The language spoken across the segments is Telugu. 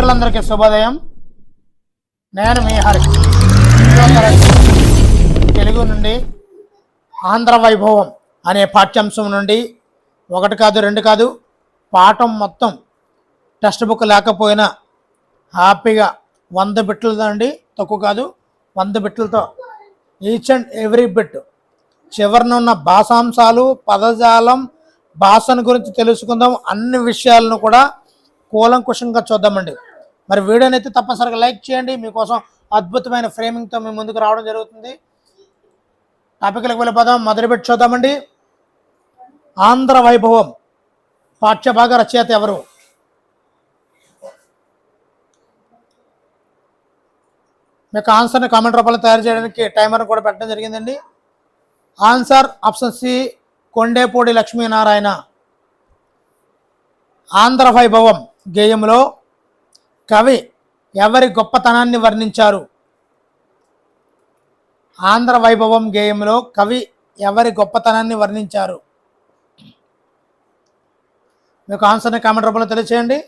మిత్రులందరికీ శుభోదయం. నేను మీ హరి. తెలుగు నుండి ఆంధ్ర వైభవం అనే పాఠ్యాంశం నుండి ఒకటి కాదు రెండు కాదు పాఠం మొత్తం టెక్స్ట్ బుక్ లేకపోయినా హ్యాపీగా 100 బిట్లతో అండి, తక్కువ కాదు 100 బిట్లతో ఈచ్ అండ్ ఎవ్రీ బిట్ చివరిన ఉన్న భాషాంశాలు, పదజాలం, భాషను గురించి తెలుసుకుందాం. అన్ని విషయాలను కూడా కూలంకుషంగా చూద్దామండి. మరి వీడియోని అయితే తప్పనిసరిగా లైక్ చేయండి. మీకోసం అద్భుతమైన ఫ్రేమింగ్తో మీ ముందుకు రావడం జరుగుతుంది. టాపిక్లకు వెళ్ళిపోదాం. మొదటి బిట్ చూద్దామండి. ఆంధ్ర వైభవం పాఠ్యభాగ రచయిత ఎవరు? మీకు ఆన్సర్ని కామెంట్ రూపంలో తయారు చేయడానికి టైమర్ కూడా పెట్టడం జరిగిందండి. Answer option C, Kondepudi Lakshminarayana. Andhra Vaibhavam గేయంలో కవి ఎవరి గొప్పతనాన్ని వర్ణించారు? ఆంధ్ర వైభవం గేయంలో కవి ఎవరి గొప్పతనాన్ని వర్ణించారు? మీకు ఆన్సర్ని కామెంట్ రూపంలో తెలియచేయండి.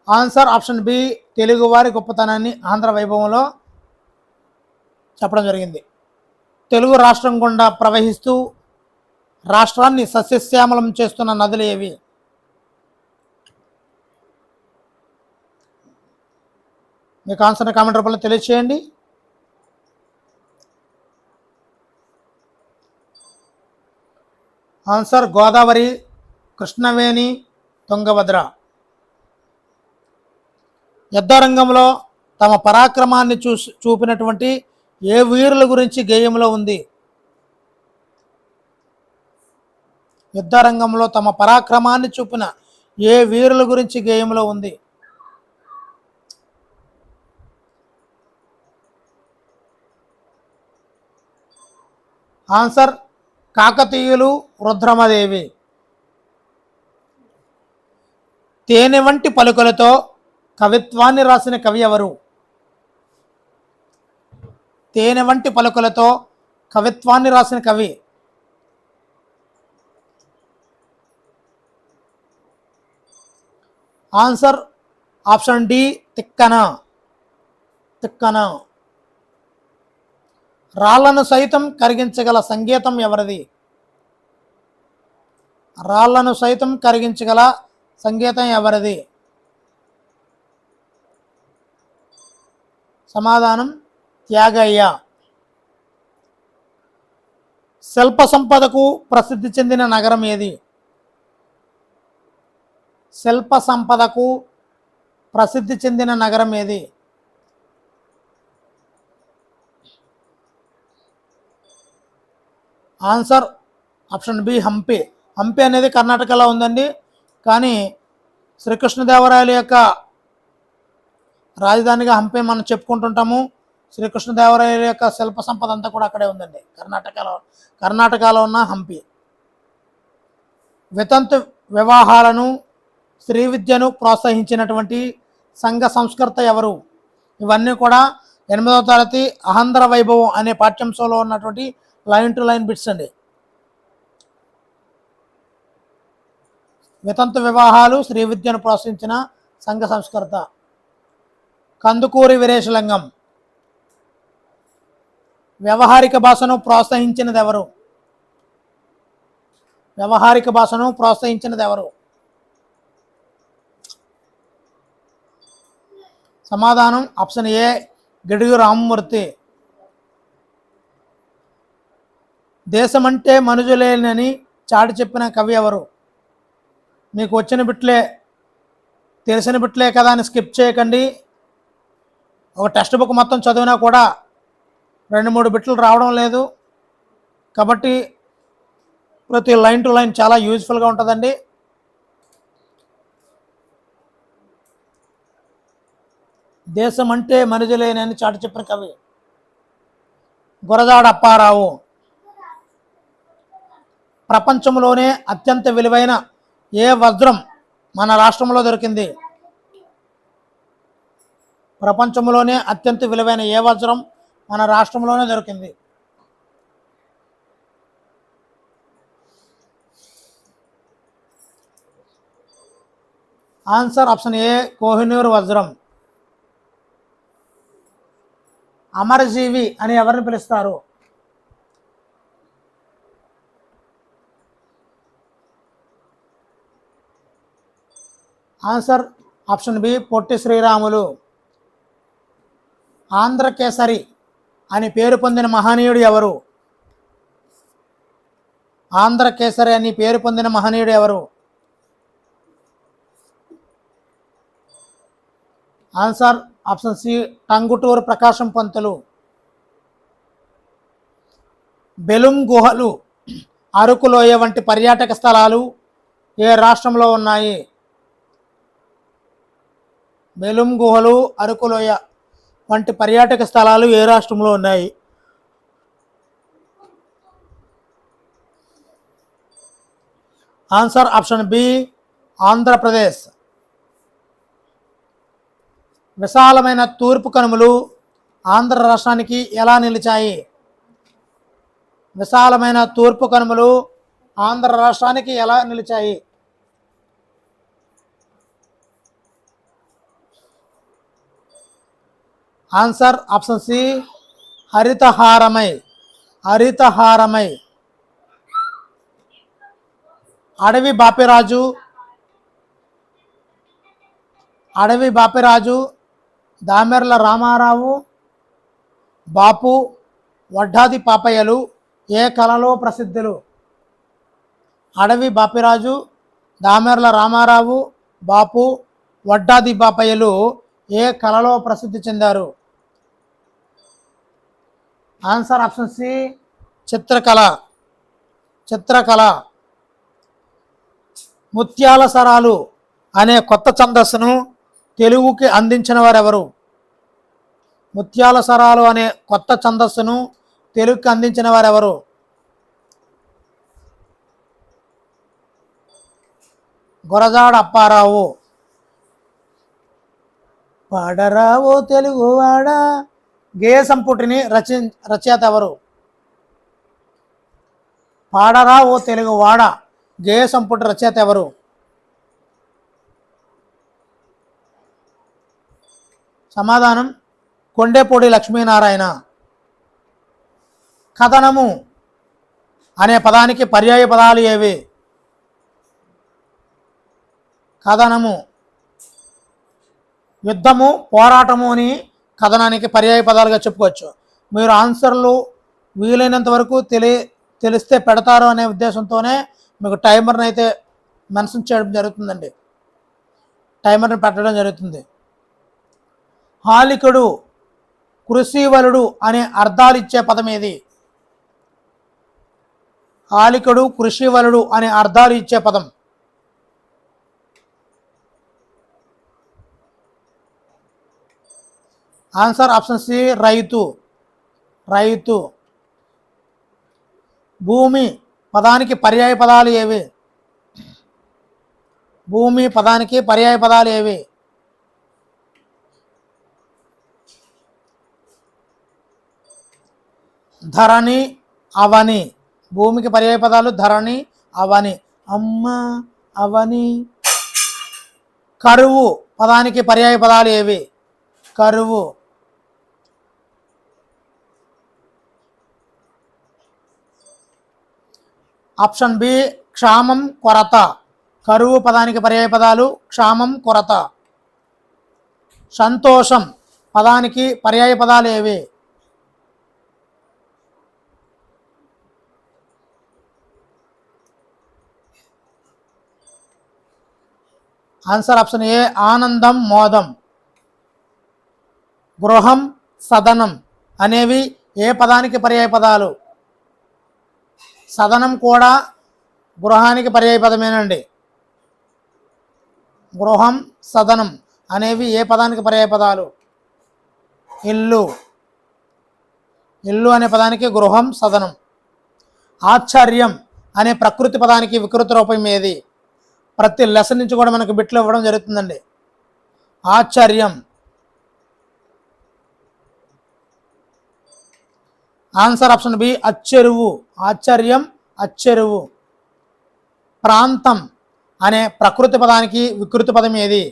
ఆన్సర్ ఆప్షన్ బి, తెలుగువారి గొప్పతనాన్ని ఆంధ్ర వైభవంలో చెప్పడం జరిగింది. తెలుగు రాష్ట్రం గుండా ప్రవహిస్తూ రాష్ట్రాన్ని సస్యశ్యామలం చేస్తున్న నదులు ఏవి? మీకు ఆన్సర్ని కామెంట్ రూపంలో తెలియచేయండి. ఆన్సర్ గోదావరి, కృష్ణవేణి, తుంగభద్ర. యుద్ధరంగంలో తమ పరాక్రమాన్ని చూపినటువంటి ఏ వీరుల గురించి గేయంలో ఉంది? యుద్ధరంగంలో తమ పరాక్రమాన్ని చూపిన ఏ వీరుల గురించి గేయంలో ఉంది? ఆన్సర్ కాకతీయులు, రుద్రమదేవి. తేనె వంటి పలుకులతో కవిత్వాన్ని రాసిన కవి ఎవరు? తేనె వంటి పలుకులతో కవిత్వాన్ని రాసిన కవి. Answer option D, Tikkana. Tikkana. రాళ్లను సైతం కరిగించగల సంగీతం ఎవరిది? రాళ్లను సైతం కరిగించగల సంగీతం ఎవరిది? సమాధానం త్యాగయ్య. శిల్ప సంపదకు ప్రసిద్ధి చెందిన నగరం ఏది? శిల్ప సంపదకు ప్రసిద్ధి చెందిన నగరం ఏది? Answer option B, Hampi. Hampi అనేది కర్ణాటకలో ఉందండి, కానీ శ్రీకృష్ణదేవరాయల యొక్క రాజధానిగా హంపి మనం చెప్పుకుంటుంటాము. శ్రీకృష్ణదేవరాయల యొక్క శిల్ప సంపద అంతా కూడా అక్కడే ఉందండి, కర్ణాటకలో ఉన్న హంపి. వితంతు వివాహాలను, స్త్రీ విద్యను ప్రోత్సహించినటువంటి సంఘ సంస్కర్త ఎవరు? ఇవన్నీ కూడా 8వ తరగతి ఆంధ్ర వైభవం అనే పాఠ్యాంశంలో ఉన్నటువంటి లైన్ టు లైన్ బిట్స్ అండి. వితంతు వివాహాలు, స్త్రీ విద్యను ప్రోత్సహించిన సంఘ సంస్కర్త కందుకూరి వీరేశలింగం. వ్యవహారిక భాషను ప్రోత్సహించినది ఎవరు? వ్యవహారిక భాషను ప్రోత్సహించినది ఎవరు? సమాధానం ఆప్షన్ ఏ, గిడుగు రామమూర్తి. దేశమంటే మనుజులేనని చాటి చెప్పిన కవి ఎవరు? మీకు వచ్చిన బిట్లే, తెలిసిన బిట్లే కదా అని స్కిప్ చేయకండి. ఒక టెక్స్ట్ బుక్ మొత్తం చదివినా కూడా 2-3 బిట్లు రావడం లేదు, కాబట్టి ప్రతి లైన్ టు లైన్ చాలా యూజ్ఫుల్గా ఉంటుందండి. దేశం అంటే మనుజులేనని చాటి చెప్పిన కవి గురజాడ అప్పారావు. ప్రపంచంలోనే అత్యంత విలువైన ఏ వజ్రం మన రాష్ట్రంలో దొరికింది? ప్రపంచంలోనే అత్యంత విలువైన ఏ వజ్రం మన రాష్ట్రంలోనే దొరికింది? ఆన్సర్ ఆప్షన్ ఏ కోహినూర్ వజ్రం. అమరజీవి అని ఎవరిని పిలుస్తారు? Answer option B Potti Sriramulu. Andhrakesari అని పేరు పొందిన మహనీయుడు ఎవరు? ఆంధ్రకేసరి అని పేరు పొందిన మహనీయుడు ఎవరు? Answer option C Tanguturu Prakasam పంతులు. బెలుం గుహలు, అరకులోయ వంటి పర్యాటక స్థలాలు ఏ రాష్ట్రంలో ఉన్నాయి? బెలుం గుహలు, అరకులోయ వంటి పర్యాటక స్థలాలు ఏ రాష్ట్రంలో ఉన్నాయి? Answer option B Andhra Pradesh. విశాలమైన తూర్పు కనుమలు ఆంధ్ర రాష్ట్రానికి ఎలా నిలిచాయి? విశాలమైన తూర్పు కనుమలు ఆంధ్ర రాష్ట్రానికి ఎలా నిలిచాయి? ఆన్సర్ ఆప్షన్ సి హరితహారమై. హరితహారమై. అడవి బాపిరాజు, అడవి బాపిరాజు, దామెర్ల రామారావు, బాపు, వడ్డాది పాపయ్యలు ఏ కళలో ప్రసిద్ధులు? అడవి బాపిరాజు, దామెర్ల రామారావు, బాపు, వడ్డాది బాపయ్యలు ఏ కళలో ప్రసిద్ధి చెందారు? ఆన్సర్ ఆప్షన్ సి చిత్రకళ. చిత్రకళ. ముత్యాల సరాలు అనే కొత్త ఛందస్సును తెలుగుకి అందించిన వారెవరు? ముత్యాల సరాలు అనే కొత్త ఛందస్సును తెలుగుకి అందించిన వారెవరు? గురజాడ అప్పారావు. పాడరావు తెలుగువాడ గేయ సంపుటిని రచయిత ఎవరు? పాడరావు తెలుగువాడ గేయ సంపుటి రచయిత ఎవరు? సమాధానం కొండేపూడి లక్ష్మీనారాయణ. కథనము అనే పదానికి పర్యాయ పదాలు ఏవి? కథనము యుద్ధము, పోరాటము అని కథనానికి పర్యాయ పదాలుగా చెప్పుకోవచ్చు. మీరు ఆన్సర్లు వీలైనంత వరకు తెలిస్తే పెడతారు అనే ఉద్దేశంతోనే మీకు టైమర్ని అయితే మెన్షన్ చేయడం జరుగుతుందండి. టైమర్ని పెట్టడం జరుగుతుంది. హాలికుడు, కృషివలుడు అనే అర్థాలు ఇచ్చే పదం ఏది? హాలికుడు, కృషివలుడు అనే అర్థాలు ఇచ్చే పదం. ఆన్సర్ ఆప్షన్ సి రైతు. రైతు. భూమి పదానికి పర్యాయ పదాలు ఏవి? భూమి పదానికి పర్యాయ పదాలు ఏవి? ధరణి, అవని. భూమికి పర్యాయ పదాలు ధరణి, అవని. అమ్మ, అవని. కరువు పదానికి పర్యాయ పదాలు ఏవి? కరువు. ఆప్షన్ బి క్షామం, కొరత. కరువు పదానికి పర్యాయ పదాలు క్షామం, కొరత. సంతోషం పదానికి పర్యాయ పదాలు ఏవి? ఆన్సర్ ఆప్షన్ ఏ ఆనందం, మోదం. గృహం, సదనం అనేవి ఏ పదానికి పర్యాయ పదాలు? సదనం కూడా గృహానికి పర్యాయ పదమేనండి. గృహం, సదనం అనేవి ఏ పదానికి పర్యాయ పదాలు? ఇల్లు. ఇల్లు అనే పదానికి గృహం, సదనం. ఆశ్చర్యం అనే ప్రకృతి పదానికి వికృత రూపం ఏది? ప్రతి లెసన్ నుంచి కూడా మనకు బిట్లు ఇవ్వడం జరుగుతుందండి. ఆశ్చర్యం. ఆన్సర్ ఆప్షన్ బి అచ్చెరువు. ఆశ్చర్యం, అచ్చెరువు. ప్రాంతం అనే ప్రకృతి పదానికి వికృతి పదం ఏది?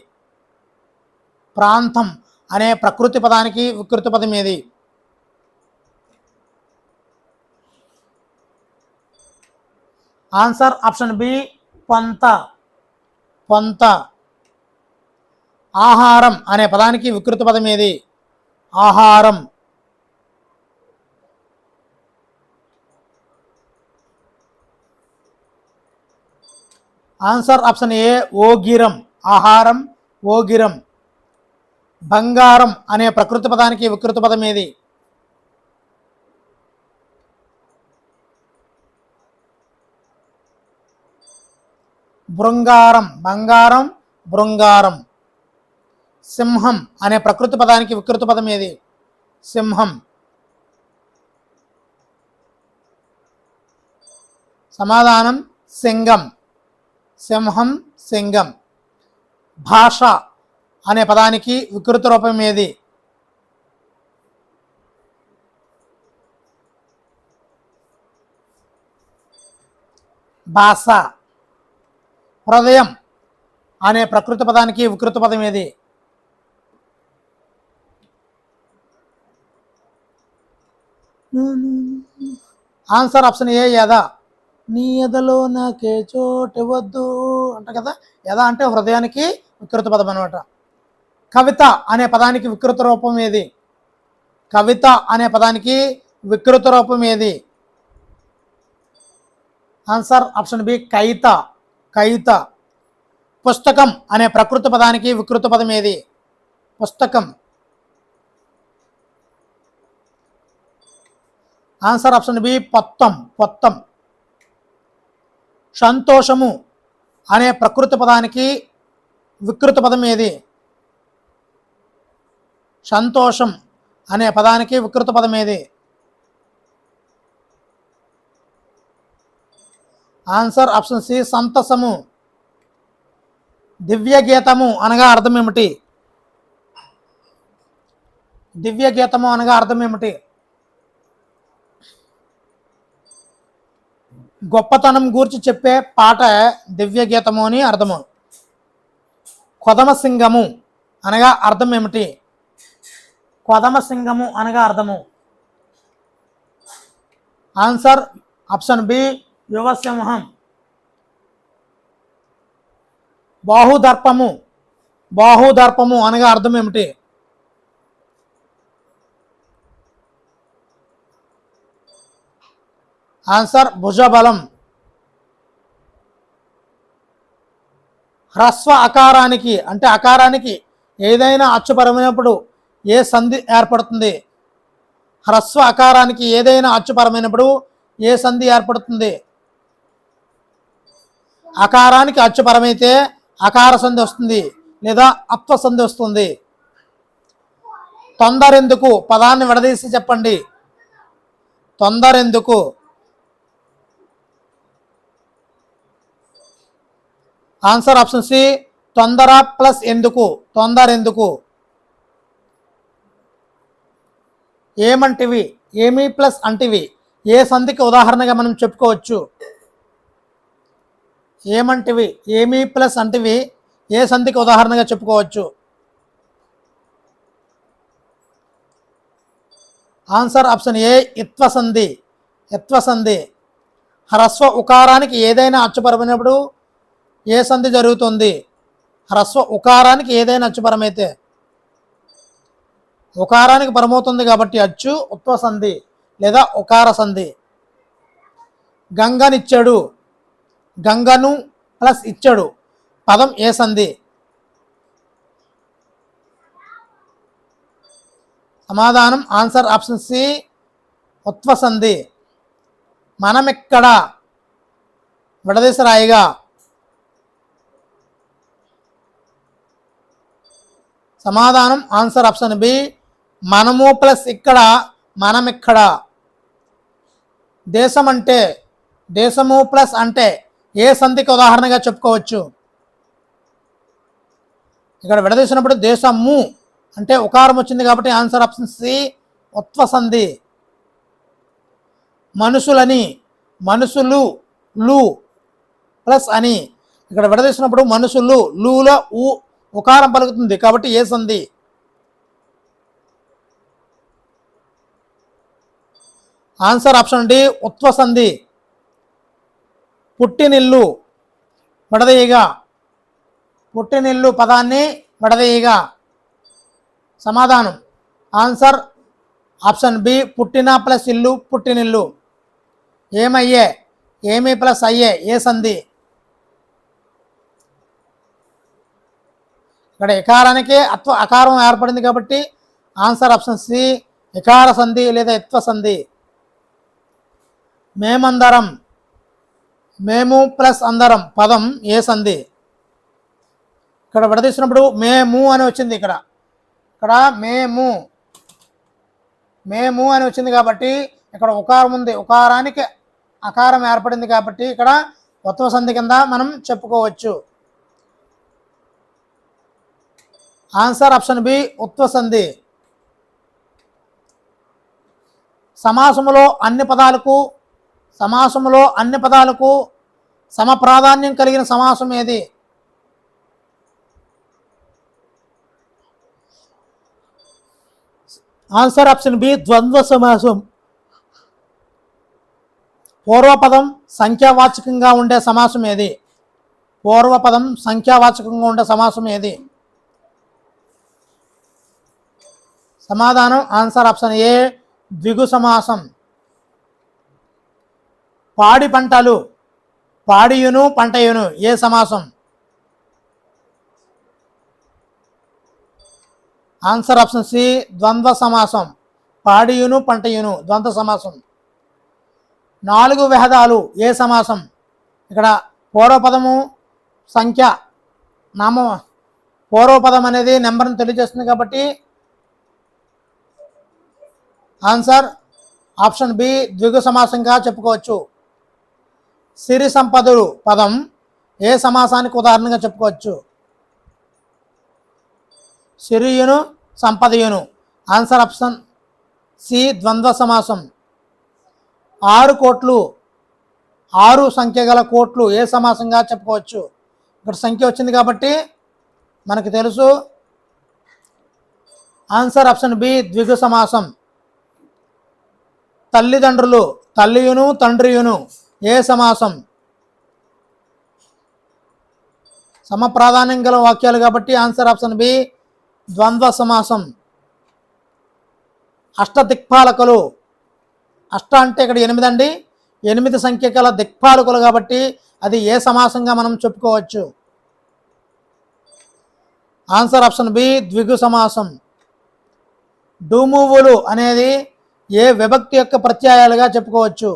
ప్రాంతం అనే ప్రకృతి పదానికి వికృతి పదం ఏది? ఆన్సర్ ఆప్షన్ బి పొంత. పొంత. ఆహారం అనే పదానికి వికృతి పదం ఏది? ఆహారం. ఆన్సర్ ఆప్షన్ ఏ ఓగిరం. ఆహారం ఓగిరం. బంగారం అనే ప్రకృతి పదానికి వికృతి పదం ఏది? బృంగారం. బంగారం బృంగారం. సింహం అనే ప్రకృతి పదానికి వికృతి పదం ఏది? సింహం. సమాధానం సింగం. సింహం సింగం. భాష అనే పదానికి వికృతి రూపం ఏది? భాష. హృదయం అనే ప్రకృతి పదానికి వికృతి పదం ఏది? ఆన్సర్ ఆప్షన్ ఏ యద. నీ ఎదలో నాకే చోటు వద్దు అంట కదా. యద అంటే హృదయానికి వికృతి పదం అనమాట. కవిత అనే పదానికి వికృత రూపం ఏది? కవిత అనే పదానికి వికృత రూపం ఏది? ఆన్సర్ ఆప్షన్ బి కైత. కైత. పుస్తకం అనే ప్రకృతి పదానికి వికృత పదం ఏది? పుస్తకం. ఆన్సర్ ఆప్షన్ బి పొత్తం. పొత్తం. సంతోషము అనే ప్రకృతి పదానికి వికృత పదం ఏది? సంతోషం అనే పదానికి వికృత పదం ఏది? ఆన్సర్ ఆప్షన్ సి సంతసము. దివ్య గీతము అనగా అర్థం ఏమిటి? దివ్య గీతము అనగా అర్థం ఏమిటి? గొప్పతనం గూర్చి చెప్పే పాట దివ్య గీతము అని అర్థము. కొదమ సింగము అనగా అర్థం ఏమిటి? కొదమ సింగము అనగా అర్థము. ఆన్సర్ ఆప్షన్ బి యువసింహం. బాహుదర్పము. బాహుదర్పము అనగా అర్థం ఏమిటి? ఆన్సర్ భుజబలం. హ్రస్వ అకారానికి అంటే అకారానికి ఏదైనా అచ్చుపరమైనప్పుడు ఏ సంధి ఏర్పడుతుంది? హ్రస్వ అకారానికి ఏదైనా అచ్చుపరమైనప్పుడు ఏ సంధి ఏర్పడుతుంది? అకారానికి అచ్చుపరమైతే అకార సంధి వస్తుంది లేదా అత్వ సంధి వస్తుంది. తొందరెందుకు పదాన్ని విడదీసి చెప్పండి. తొందరెందుకు? ఆన్సర్ ఆప్షన్ సి తొందర ప్లస్ ఎందుకు. తొందరెందుకు. ఏమంటివి ఏమి ప్లస్ అంటివి ఏ సంధికి ఉదాహరణగా మనం చెప్పుకోవచ్చు? ఏమంటివి ఏమి ప్లస్ అంటివి ఏ సంధికి ఉదాహరణగా చెప్పుకోవచ్చు? ఆన్సర్ ఆప్షన్ ఏ ఇత్వ సంధి. ఇత్వ సంధి. హ్రస్వ ఉకారానికి ఏదైనా అచ్చుపరమైనప్పుడు ఏ సంధి జరుగుతుంది? హ్రస్వ ఉకారానికి ఏదైనా అచ్చుపరమైతే ఉకారానికి పరమవుతుంది కాబట్టి అచ్చు ఉత్వ సంధి లేదా ఉకార సంధి. గంగనిచ్చాడు. గంగను ప్లస్ ఇచ్చాడు పదం ఏ సంధి? సమాధానం ఆన్సర్ ఆప్షన్ సి ఉత్వ సంధి. మనమిక్కడ విడదీసి రాయిగా. సమాధానం ఆన్సర్ ఆప్షన్ బి మనము ప్లస్ ఇక్కడ మనమిక్కడ. దేశం అంటే దేశము ప్లస్ అంటే ఏ సంధికి ఉదాహరణగా చెప్పుకోవచ్చు? ఇక్కడ విడదీసినప్పుడు దేశము అంటే ఉకారం వచ్చింది కాబట్టి ఆన్సర్ ఆప్షన్ సి ఉత్వ సంధి. మనుషులని మనుషులు లు ప్లస్ అని ఇక్కడ విడదీసినప్పుడు మనుషులు లూలో ఉకారం పలుకుతుంది కాబట్టి ఏ సంధి. ఆన్సర్ ఆప్షన్ డి ఉత్వ సంధి. పుట్టినిల్లు విడదీయగా, పుట్టినిల్లు పదాన్ని విడదీయగా. సమాధానం ఆన్సర్ ఆప్షన్ బి పుట్టిన ప్లస్ ఇల్లు పుట్టినిల్లు. ఏమయ్యే ఏమి ప్లస్ అయ్యే ఏ సంధి. ఇక్కడ ఇకారానికి అకారం ఏర్పడింది కాబట్టి ఆన్సర్ ఆప్షన్ సి ఇకార సంధి లేదా ఇత్వ సంధి. మేమందరం మేము ప్లస్ అందరం పదం ఏ సంధి. ఇక్కడ విడదీసినప్పుడు మేము అని వచ్చింది. ఇక్కడ మేము మేము అని వచ్చింది కాబట్టి ఇక్కడ ఉకారం ఉంది. ఉకారానికి అకారం ఏర్పడింది కాబట్టి ఇక్కడ ఉత్వ సంధి కింద మనం చెప్పుకోవచ్చు. ఆన్సర్ ఆప్షన్ బి ఉత్వ సంధి. సమాసములో అన్ని పదాలకు సమ ప్రాధాన్యం కలిగిన సమాసం ఏది. ఆన్సర్ ఆప్షన్ బి ద్వంద్వ సమాసం. పూర్వపదం సంఖ్యావాచకంగా ఉండే సమాసం ఏది. పూర్వపదం సంఖ్యావాచకంగా ఉండే సమాసం ఏది. సమాధానం ఆన్సర్ ఆప్షన్ ఏ ద్విగు సమాసం. పాడి పంటలు పాడియును పంటయును ఏ సమాసం. ఆన్సర్ ఆప్షన్ సి ద్వంద్వ సమాసం. పాడియును పంటయును ద్వంద్వ సమాసం. 4 వేదాలు ఏ సమాసం. ఇక్కడ పూర్వపదము సంఖ్య పూర్వపదం అనేది నెంబర్ని తెలియజేస్తుంది కాబట్టి ఆన్సర్ ఆప్షన్ బి ద్విగు సమాసంగా చెప్పుకోవచ్చు. సిరి సంపదలు పదం ఏ సమాసానికి ఉదాహరణగా చెప్పుకోవచ్చు. సిరియును సంపదయును. ఆన్సర్ ఆప్షన్ సి ద్వంద్వ సమాసం. 6 కోట్లు 6 సంఖ్య గల కోట్లు ఏ సమాసంగా చెప్పుకోవచ్చు. ఇక్కడ సంఖ్య వచ్చింది కాబట్టి మనకు తెలుసు ఆన్సర్ ఆప్షన్ బి ద్విగు సమాసం. తల్లిదండ్రులు తల్లియును తండ్రియును ఏ సమాసం. సమ ప్రాధాన్యం గల వాక్యాలు కాబట్టి ఆన్సర్ ఆప్షన్ బి ద్వంద్వ సమాసం. అష్టదిక్పాలకులు అష్ట అంటే ఇక్కడ 8 అండి. 8 సంఖ్య గల దిక్పాలకులు కాబట్టి అది ఏ సమాసంగా మనం చెప్పుకోవచ్చు. ఆన్సర్ ఆప్షన్ బి ద్విగు సమాసం. డూమువులు అనేది ఏ విభక్తి యొక్క ప్రత్యయాలుగా చెప్పుకోవచ్చు.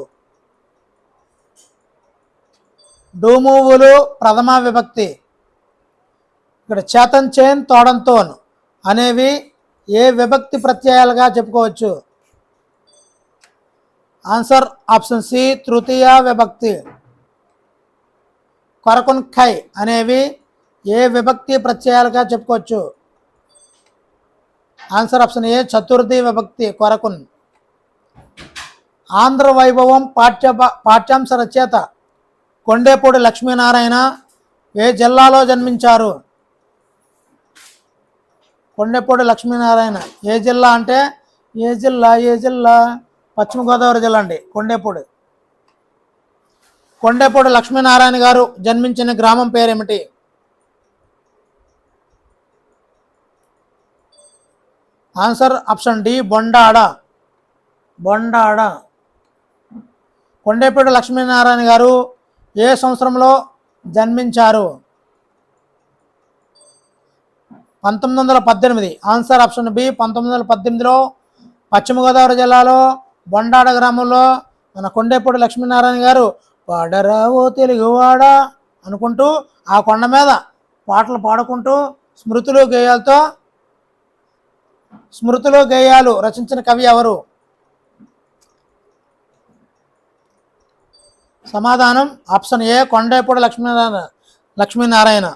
డూమువులు ప్రథమ విభక్తి. ఇక్కడ చేతన్ చేన్ తోడంతోన్ అనేవి ఏ విభక్తి ప్రత్యయాలుగా చెప్పుకోవచ్చు. ఆన్సర్ ఆప్షన్ సి తృతీయ విభక్తి. కొరకున్ ఖై అనేవి ఏ విభక్తి ప్రత్యయాలుగా చెప్పుకోవచ్చు. ఆన్సర్ ఆప్షన్ ఏ చతుర్థి విభక్తి కొరకున్. ఆంధ్ర వైభవం పాఠ్యాంశ రచయిత కొండేపూడి లక్ష్మీనారాయణ ఏ జిల్లాలో జన్మించారు. కొండేపూడి లక్ష్మీనారాయణ ఏ జిల్లా అంటే ఏ జిల్లా పశ్చిమ గోదావరి జిల్లా అండి. కొండేపూడి లక్ష్మీనారాయణ గారు జన్మించిన గ్రామం పేరేమిటి. Answer option D Bondada. Kondepudi Lakshminarayana garu ఏ సంవత్సరంలో జన్మించారు. 1918. ఆన్సర్ ఆప్షన్ బి 1918లో పశ్చిమ గోదావరి జిల్లాలో బొండాడ గ్రామంలో మన కొండేపూడి లక్ష్మీనారాయణ గారు పాడరావో తెలుగువాడ అనుకుంటూ ఆ కొండ మీద పాటలు పాడుకుంటూ స్మృతిలో గేయాలు రచించిన కవి ఎవరు. సమాధానం ఆప్షన్ ఏ కొండేపూడి లక్ష్మీనారాయణ.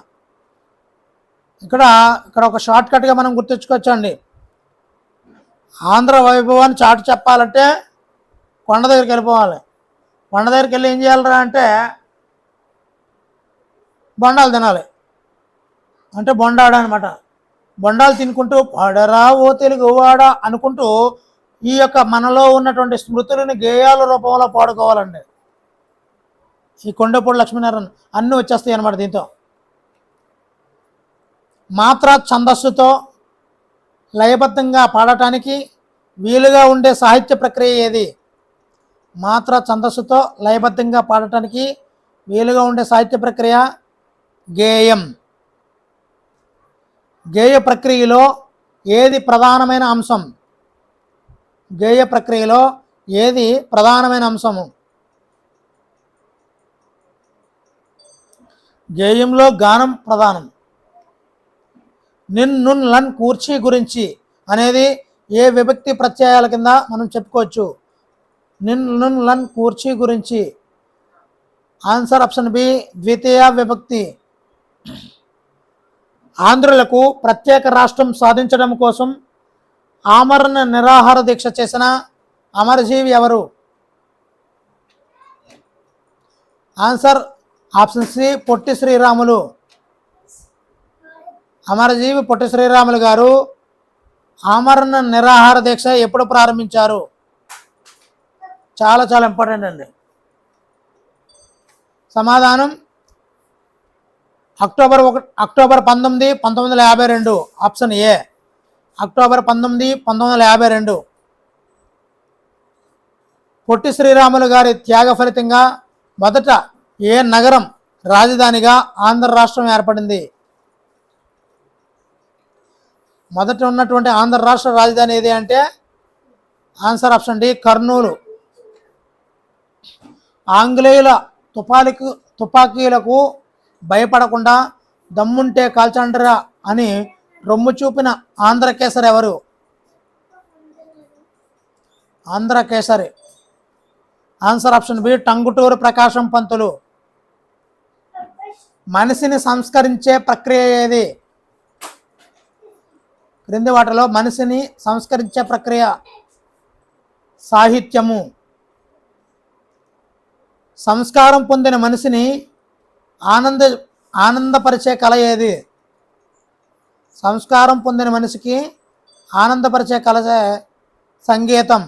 ఇక్కడ ఒక షార్ట్ కట్గా మనం గుర్తుంచుకోవచ్చండి. ఆంధ్ర వైభవాన్ని చాటు చెప్పాలంటే కొండ దగ్గరికి వెళ్ళిపోవాలి. కొండ దగ్గరికి వెళ్ళి ఏం చేయాలరా అంటే బొండాలు తినాలి అంటే బొండాడ అనమాట. బొండాలు తినుకుంటూ పాడరా ఓ తెలుగువాడ అనుకుంటూ ఈ యొక్క మనలో ఉన్నటువంటి స్మృతులని గేయాల రూపంలో పాడుకోవాలండి. ఈ కొండపూడి లక్ష్మీనారాయణ అన్నీ వచ్చేస్తాయి అన్నమాట. దీంతో మాత్రా ఛందస్సుతో లయబద్ధంగా పాడటానికి వీలుగా ఉండే సాహిత్య ప్రక్రియ ఏది? మాత్రా ఛందస్సుతో లయబద్ధంగా పాడటానికి వీలుగా ఉండే సాహిత్య ప్రక్రియ గేయం. గేయ ప్రక్రియలో ఏది ప్రధానమైన అంశం? గేయ ప్రక్రియలో ఏది ప్రధానమైన అంశము? గేయంలో గానం ప్రధానం. నిన్ నున్ లన్ కూర్చి గురించి అనేది ఏ విభక్తి ప్రత్యయాల కింద మనం చెప్పుకోవచ్చు? నిన్ నున్ లన్ కూర్చి గురించి. ఆన్సర్ ఆప్షన్ బి ద్వితీయ విభక్తి. ఆంధ్రులకు ప్రత్యేక రాష్ట్రం సాధించడం కోసం ఆమరణ నిరాహార దీక్ష చేసిన అమరజీవి ఎవరు? Answer option C Potti Sriramulu. అమరజీవి పొట్టి శ్రీరాములు గారు ఆమరణ నిరాహార దీక్ష ఎప్పుడు ప్రారంభించారు? చాలా చాలా ఇంపార్టెంట్ అండి. సమాధానం October 19, 1952. Option A October 19, 1952. Potti Sriramulu గారి త్యాగ ఫలితంగా మొదట ఏ నగరం రాజధానిగా ఆంధ్ర రాష్ట్రం ఏర్పడింది? మొదట ఉన్నటువంటి ఆంధ్ర రాష్ట్ర రాజధాని ఏది అంటే ఆన్సర్ ఆప్షన్ డి కర్నూలు. ఆంగ్లేయుల తుపాకీలకు భయపడకుండా దమ్ముంటే కాల్చండ్రా అని రొమ్ము చూపిన ఆంధ్రకేసరి ఎవరు? Andhra Kesari. Answer option B Tanguturi Prakasam Pantulu. మనిషిని సంస్కరించే ప్రక్రియ ఏది? క్రింది వాటిలో మనిషిని సంస్కరించే ప్రక్రియ సాహిత్యము. సంస్కారం పొందిన మనిషిని ఆనందపరిచే కళ ఏది? సంస్కారం పొందిన మనిషికి ఆనందపరిచే కళ సంగీతం.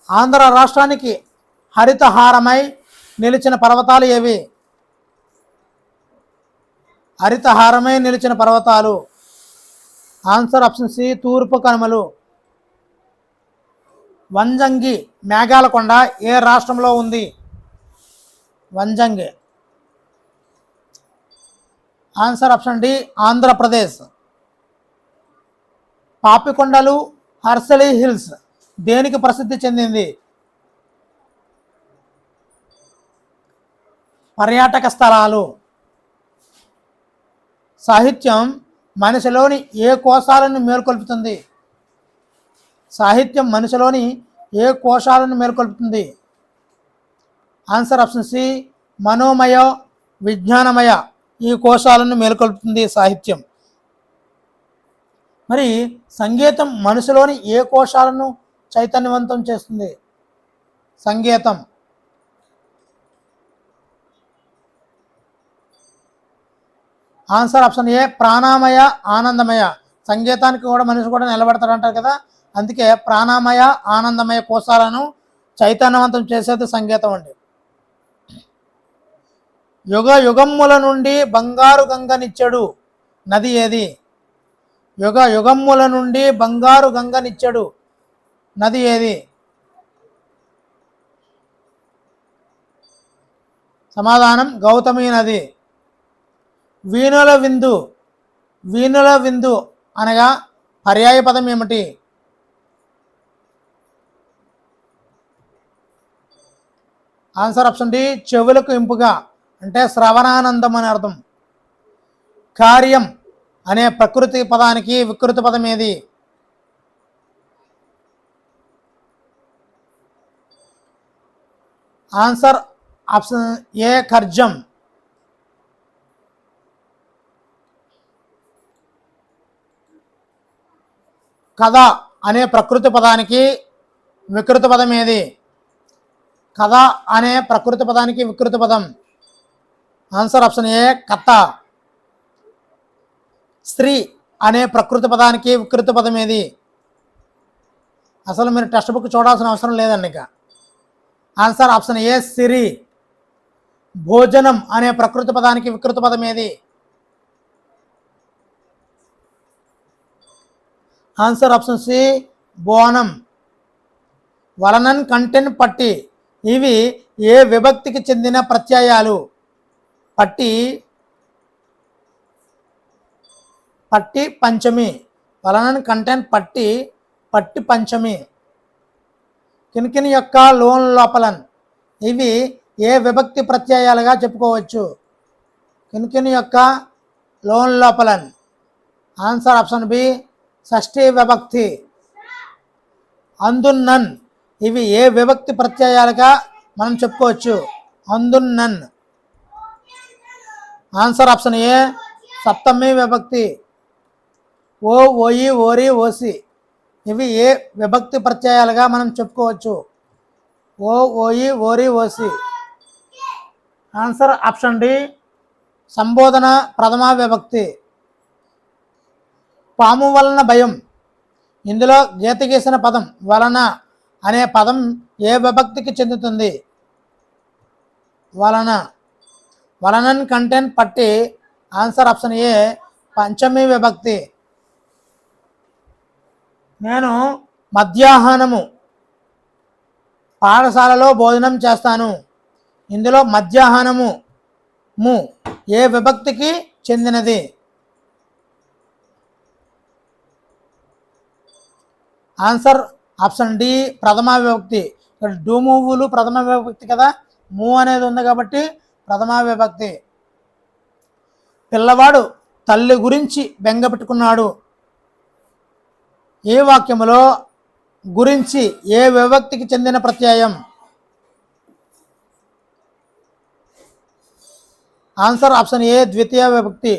ఆంధ్ర రాష్ట్రానికి హరితహారమై నిలిచిన పర్వతాలు ఏవి? హరితహారమై నిలిచిన పర్వతాలు. ఆన్సర్ ఆప్షన్ సి తూర్పు కనుమలు. వంజంగి మేఘాలకొండ ఏ రాష్ట్రంలో ఉంది? Vanjangi. Answer option D Andhra Pradesh. Papikondalu Horsley hills దేనికి ప్రసిద్ధి చెందింది? పర్యాటక స్థలాలు. సాహిత్యం మనిషిలోని ఏ కోశాలను మేల్కొల్పుతుంది? సాహిత్యం మనిషిలోని ఏ కోశాలను మేల్కొల్పుతుంది? ఆన్సర్ ఆప్షన్ సి మనోమయ విజ్ఞానమయ ఈ కోశాలను మేల్కొల్పుతుంది సాహిత్యం. మరి సంగీతం మనిషిలోని ఏ కోశాలను చైతన్యవంతం చేస్తుంది? సంగీతం. ఆన్సర్ ఆప్షన్ ఏ ప్రాణమయ ఆనందమయ. సంగీతానికి కూడా మనిషి కూడా నిలబడతాడంటారు కదా, అందుకే ప్రాణమయ ఆనందమయ కోశాలను చైతన్యవంతం చేసేది సంగీతం అండి. యుగ యుగమ్ముల నుండి బంగారు గంగనిచ్చెడు నది ఏది? యుగ యుగమ్ముల నుండి బంగారు గంగనిచ్చెడు నది ఏది? సమాధానం గౌతమి నది. వీణుల విందు. వీణుల విందు అనగా పర్యాయ పదం ఏమిటి? ఆన్సర్ ఆప్షన్ డి చెవులకు ఇంపుగా అంటే శ్రవణానందం అని అర్థం. కార్యం అనే ప్రకృతి పదానికి వికృతి పదం ఏది? ఆన్సర్ ఆప్షన్ ఏ ఖర్జం. కథ అనే ప్రకృతి పదానికి వికృతి పదం ఏది? కథ అనే ప్రకృతి పదానికి వికృతి పదం ఆన్సర్ ఆప్షన్ ఏ కథ. స్త్రీ అనే ప్రకృతి పదానికి వికృతి పదం ఏది? అసలు మీరు టెక్స్ట్ బుక్ చూడాల్సిన అవసరం లేదండి ఇక. ఆన్సర్ ఆప్షన్ ఏ సిరి. భోజనం అనే ప్రకృతి పదానికి వికృతి పదం ఏది? ఆన్సర్ ఆప్షన్ సి బోనం. వలనన్ కంటెన్ పట్టి ఇవి ఏ విభక్తికి చెందిన ప్రత్యయాలు? పట్టి పట్టి పంచమి. వలనన్ కంటెన్ పట్టి పట్టి పంచమి. కినికిని యొక్క లోన్ లోపలన్ ఇవి ఏ విభక్తి ప్రత్యయాలుగా చెప్పుకోవచ్చు? కినికిని యొక్క loan లోపలన్. Answer option B Shashthi విభక్తి. అందున్నన్ ఇవి ఏ విభక్తి ప్రత్యయాలుగా మనం చెప్పుకోవచ్చు? అందున్నన్. ఆన్సర్ ఆప్షన్ ఏ సప్తమి విభక్తి. ఓ ఓయి ఓరి ఓసి ఇవి ఏ విభక్తి ప్రత్యయాలుగా మనం చెప్పుకోవచ్చు? ఓ ఓయి ఓరి ఓసి. ఆన్సర్ ఆప్షన్ డి సంబోధన ప్రథమ విభక్తి. పాము వలన భయం ఇందులో గీత గీసిన పదం వలన అనే పదం ఏ విభక్తికి చెందుతుంది? వలన. వలనన్ కంటెన్ పట్టి. ఆన్సర్ ఆప్షన్ ఏ పంచమి విభక్తి. నేను మధ్యాహ్నము పాఠశాలలో భోజనం చేస్తాను ఇందులో మధ్యాహ్నము ము ఏ విభక్తికి చెందినది? ఆన్సర్ ఆప్షన్ డి ప్రథమ విభక్తి. ఇక్కడ డూమువులు ప్రథమ విభక్తి కదా, ము అనేది ఉంది కాబట్టి ప్రథమ విభక్తి. పిల్లవాడు తల్లి గురించి బెంగ పెట్టుకున్నాడు ఏ వాక్యములో గురించి ఏ విభక్తికి చెందిన ప్రత్యయం? ఆన్సర్ ఆప్షన్ ఏ ద్వితీయ విభక్తి.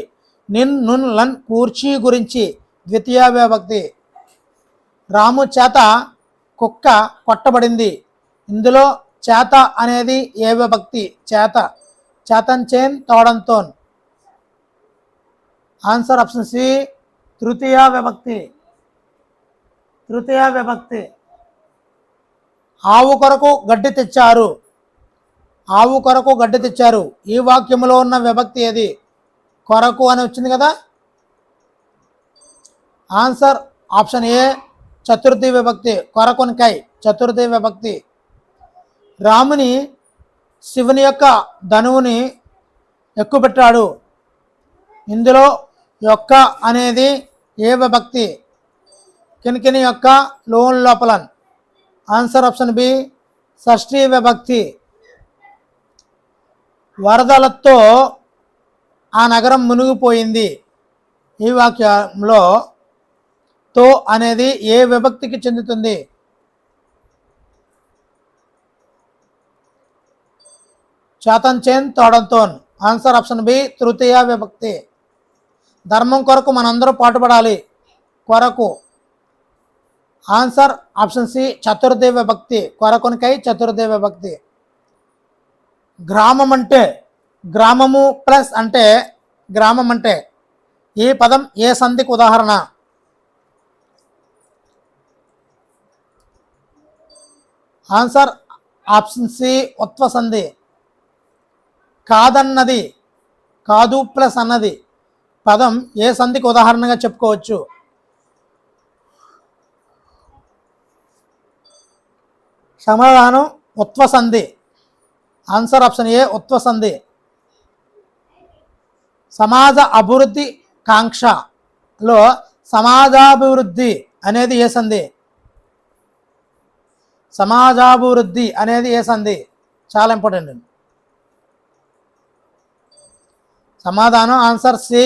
నిన్ నున్ లన్ కూర్చి గురించి ద్వితీయ విభక్తి. రాము చేత కుక్క కొట్టబడింది ఇందులో చేత అనేది ఏ విభక్తి? చేత. చేతన్ చేన్ తోడంతోన్. ఆన్సర్ ఆప్షన్ సి తృతీయ విభక్తి. తృతీయ విభక్తి. ఆవు కొరకు గడ్డి తెచ్చారు. ఆవు కొరకు గడ్డి తెచ్చారు ఈ వాక్యంలో ఉన్న విభక్తి ఏది? కొరకు అని వచ్చింది కదా. ఆన్సర్ ఆప్షన్ ఏ చతుర్థి విభక్తి. కొరకొనికై చతుర్థి విభక్తి. రాముని శివుని యొక్క ధనువుని ఎక్కుపెట్టాడు ఇందులో యొక్క అనేది ఏ విభక్తి? కినికిని యొక్క loan లోపలన్. Answer option B Shashthi విభక్తి. వరదలతో ఆ నగరం మునిగిపోయింది ఈ వాక్యంలో తో అనేది ఏ విభక్తికి చెందుతుంది? చేతన్ చేన్ తోడంతోన్. ఆన్సర్ ఆప్షన్ బి తృతీయ విభక్తి. ధర్మం కొరకు మనందరూ పాటుపడాలి కొరకు. ఆన్సర్ ఆప్షన్ సి చతుర్థి విభక్తి. కొరకొనికై చతుర్థి విభక్తి. గ్రామం అంటే గ్రామము ప్లస్ అంటే గ్రామం అంటే ఈ పదం ఏ సంధికి ఉదాహరణ? ఆన్సర్ ఆప్షన్ సి ఉత్వ సంధి. కాదన్నది కాదు ప్లస్ అన్నది పదం ఏ సంధికి ఉదాహరణగా చెప్పుకోవచ్చు? సమాధానం ఉత్వ సంధి. ఆన్సర్ ఆప్షన్ ఏ ఉత్వ సంధి. సమాజ అభివృద్ధి కాంక్షలో సమాజాభివృద్ధి అనేది ఏ సంధి? సమాజాభివృద్ధి అనేది ఏ సంధి? చాలా ఇంపార్టెంట్ అండి. సమాధానం ఆన్సర్ సి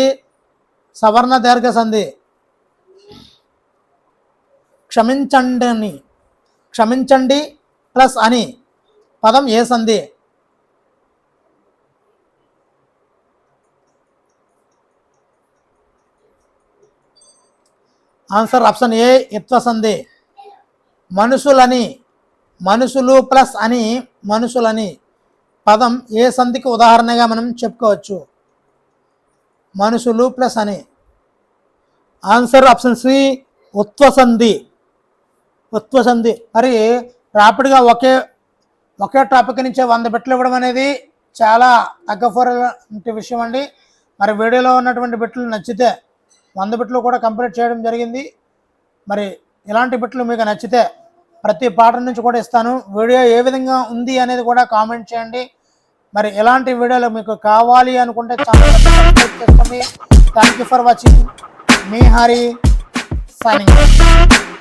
సవర్ణ దీర్ఘ సంధి. క్షమించండి క్షమించండి ప్లస్ అని పదం ఏ సంధి? ఆన్సర్ ఆప్షన్ ఏ ఇత్వ సంధి. మనుషులని మనుషులు ప్లస్ అని మనుషులని పదం ఏ సంధికి ఉదాహరణగా మనం చెప్పుకోవచ్చు? మనుషులు ప్లస్ అని. ఆన్సర్ ఆప్షన్ సి ఉత్వసంధి. ఉత్వసంధి. మరి ర్యాపిడ్గా ఒకే టాపిక్ నుంచే 100 బిట్లు ఇవ్వడం అనేది చాలా తగ్గఫోరంటి విషయం అండి. మరి వీడియోలో ఉన్నటువంటి బిట్లు నచ్చితే 100 బిట్లు కూడా కంప్లీట్ చేయడం జరిగింది. మరి ఇలాంటి బిట్లు మీకు నచ్చితే ప్రతి పాఠం నుంచి కూడా ఇస్తాను. వీడియో ఏ విధంగా ఉంది అనేది కూడా కామెంట్ చేయండి. మరి ఇలాంటి వీడియోలు మీకు కావాలి అనుకుంటే ఛానల్ సబ్స్క్రైబ్ చేసుకోండి. Thank you for watching. Me Hari signing.